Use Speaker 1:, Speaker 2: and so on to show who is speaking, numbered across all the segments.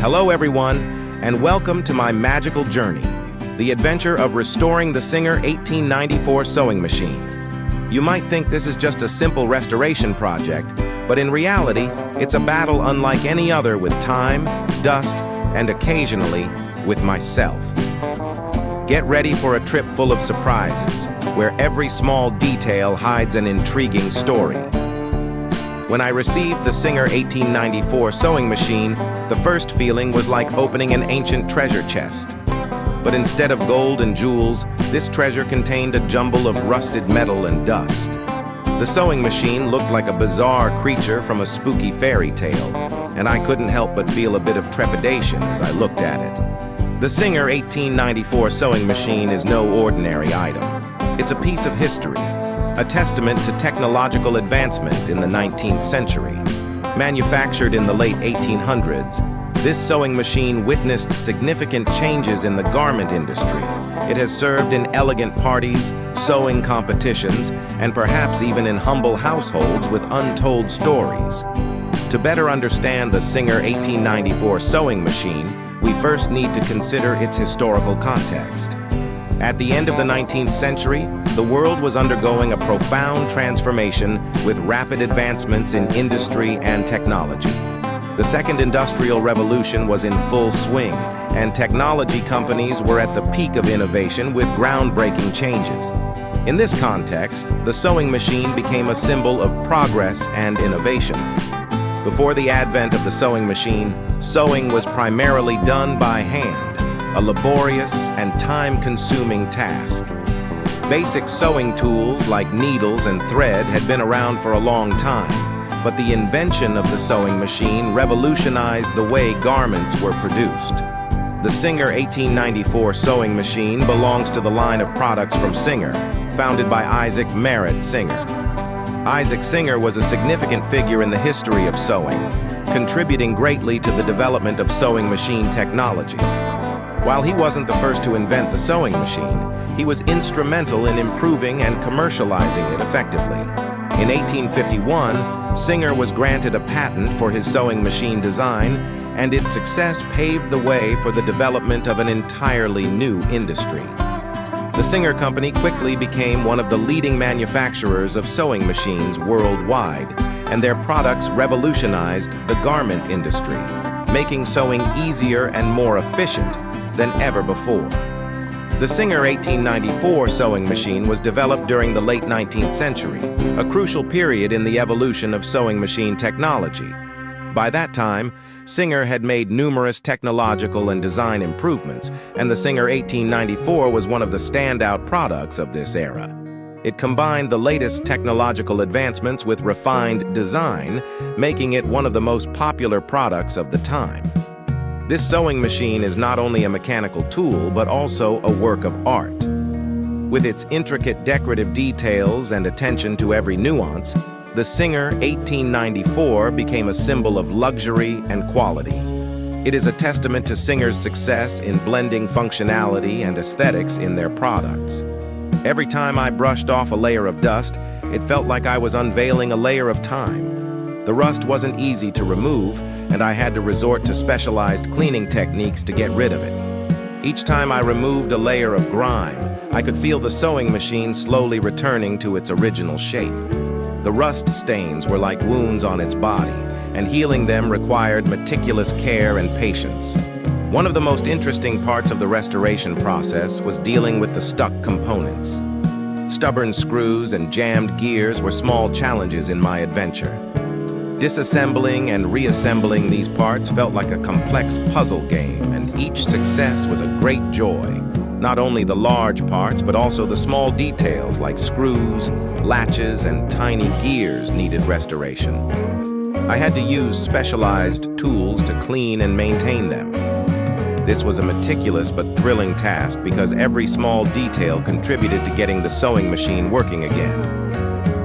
Speaker 1: Hello everyone, and welcome to my magical journey, the adventure of restoring the Singer 1894 sewing machine. You might think this is just a simple restoration project, but in reality, it's a battle unlike any other with time, dust, and occasionally with myself. Get ready for a trip full of surprises, where every small detail hides an intriguing story. When I received the Singer 1894 sewing machine, the first feeling was like opening an ancient treasure chest. But instead of gold and jewels, this treasure contained a jumble of rusted metal and dust. The sewing machine looked like a bizarre creature from a spooky fairy tale, and I couldn't help but feel a bit of trepidation as I looked at it. The Singer 1894 sewing machine is no ordinary item. It's a piece of history, a testament to technological advancement in the 19th century. Manufactured in the late 1800s, this sewing machine witnessed significant changes in the garment industry. It has served in elegant parties, sewing competitions, and perhaps even in humble households with untold stories. To better understand the Singer 1894 sewing machine, we first need to consider its historical context. At the end of the 19th century, the world was undergoing a profound transformation with rapid advancements in industry and technology. The Second Industrial Revolution was in full swing, and technology companies were at the peak of innovation with groundbreaking changes. In this context, the sewing machine became a symbol of progress and innovation. Before the advent of the sewing machine, sewing was primarily done by hand, a laborious and time-consuming task. Basic sewing tools like needles and thread had been around for a long time, but the invention of the sewing machine revolutionized the way garments were produced. The Singer 1894 sewing machine belongs to the line of products from Singer, founded by Isaac Merritt Singer. Isaac Singer was a significant figure in the history of sewing, contributing greatly to the development of sewing machine technology. While he wasn't the first to invent the sewing machine, he was instrumental in improving and commercializing it effectively. In 1851, Singer was granted a patent for his sewing machine design, and its success paved the way for the development of an entirely new industry. The Singer Company quickly became one of the leading manufacturers of sewing machines worldwide, and their products revolutionized the garment industry, making sewing easier and more efficient than ever before. The Singer 1894 sewing machine was developed during the late 19th century, a crucial period in the evolution of sewing machine technology. By that time, Singer had made numerous technological and design improvements, and the Singer 1894 was one of the standout products of this era. It combined the latest technological advancements with refined design, making it one of the most popular products of the time. This sewing machine is not only a mechanical tool, but also a work of art. With its intricate decorative details and attention to every nuance, the Singer 1894 became a symbol of luxury and quality. It is a testament to Singer's success in blending functionality and aesthetics in their products. Every time I brushed off a layer of dust, it felt like I was unveiling a layer of time. The rust wasn't easy to remove, and I had to resort to specialized cleaning techniques to get rid of it. Each time I removed a layer of grime, I could feel the sewing machine slowly returning to its original shape. The rust stains were like wounds on its body, and healing them required meticulous care and patience. One of the most interesting parts of the restoration process was dealing with the stuck components. Stubborn screws and jammed gears were small challenges in my adventure. Disassembling and reassembling these parts felt like a complex puzzle game, and each success was a great joy. Not only the large parts, but also the small details like screws, latches, and tiny gears needed restoration. I had to use specialized tools to clean and maintain them. This was a meticulous but thrilling task because every small detail contributed to getting the sewing machine working again.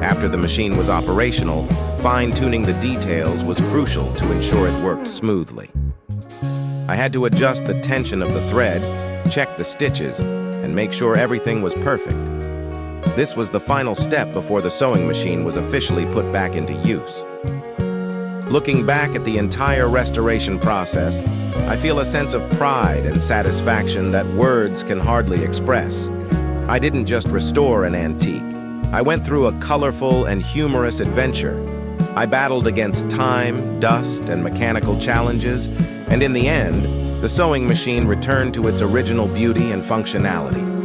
Speaker 1: After the machine was operational, fine-tuning the details was crucial to ensure it worked smoothly. I had to adjust the tension of the thread, check the stitches, and make sure everything was perfect. This was the final step before the sewing machine was officially put back into use. Looking back at the entire restoration process, I feel a sense of pride and satisfaction that words can hardly express. I didn't just restore an antique. I went through a colorful and humorous adventure. I battled against time, dust, and mechanical challenges, and in the end, the sewing machine returned to its original beauty and functionality.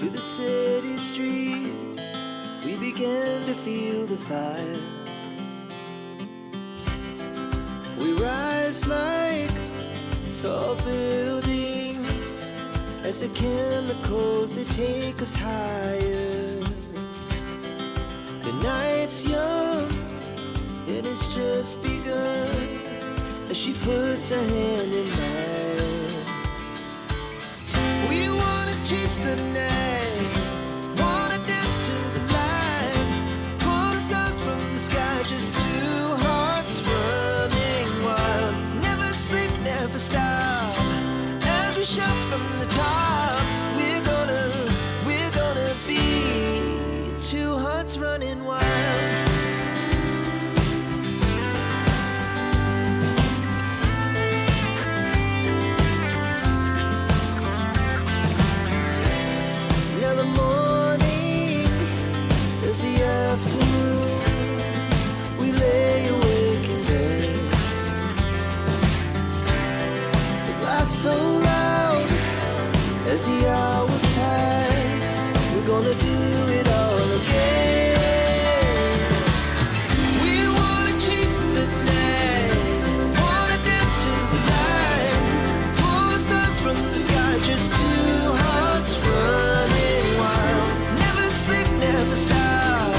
Speaker 2: to the city streets, we began to feel the fire. We rise like tall buildings as the chemicals, they take us higher. The night's young, it has just begun, as she puts her hand in mine. We wanna chase the night, wanna dance to the light, pull the stars from the sky, just two hearts running wild. Never sleep, never stop, as we shout from the top. We're gonna be two hearts running wild. So loud as the hours pass, we're gonna do it all again. We wanna chase the night, wanna dance to the light, pull the stars from the sky, just two hearts running wild. Never sleep, never stop,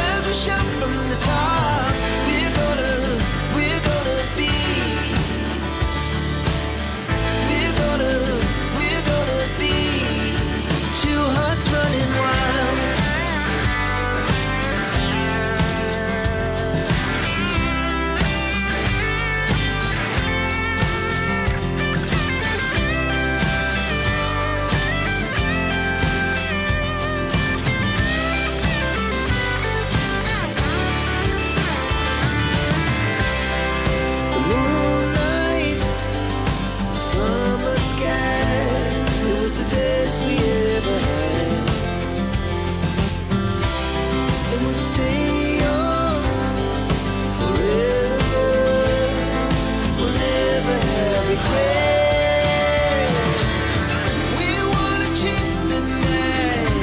Speaker 2: as we shout from the top. We're gonna be running wild. The moonlights, summer sky, it was the best we ever had. We'll stay young forever, we'll never have regrets. We wanna chase the night,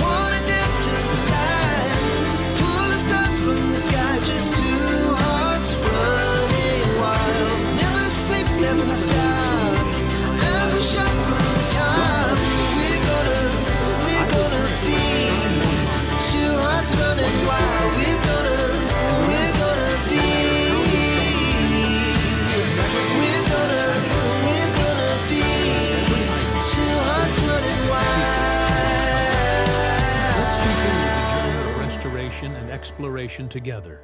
Speaker 2: wanna dance to the light, pull the stars from the sky, just two hearts running wild. Never sleep, never stop, as we shout from the top. We're gonna be two hearts running wild. We're gonna be two hearts running wild.
Speaker 3: Restoration and exploration together,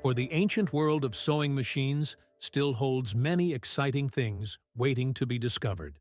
Speaker 3: for the ancient world of sewing machines still holds many exciting things waiting to be discovered.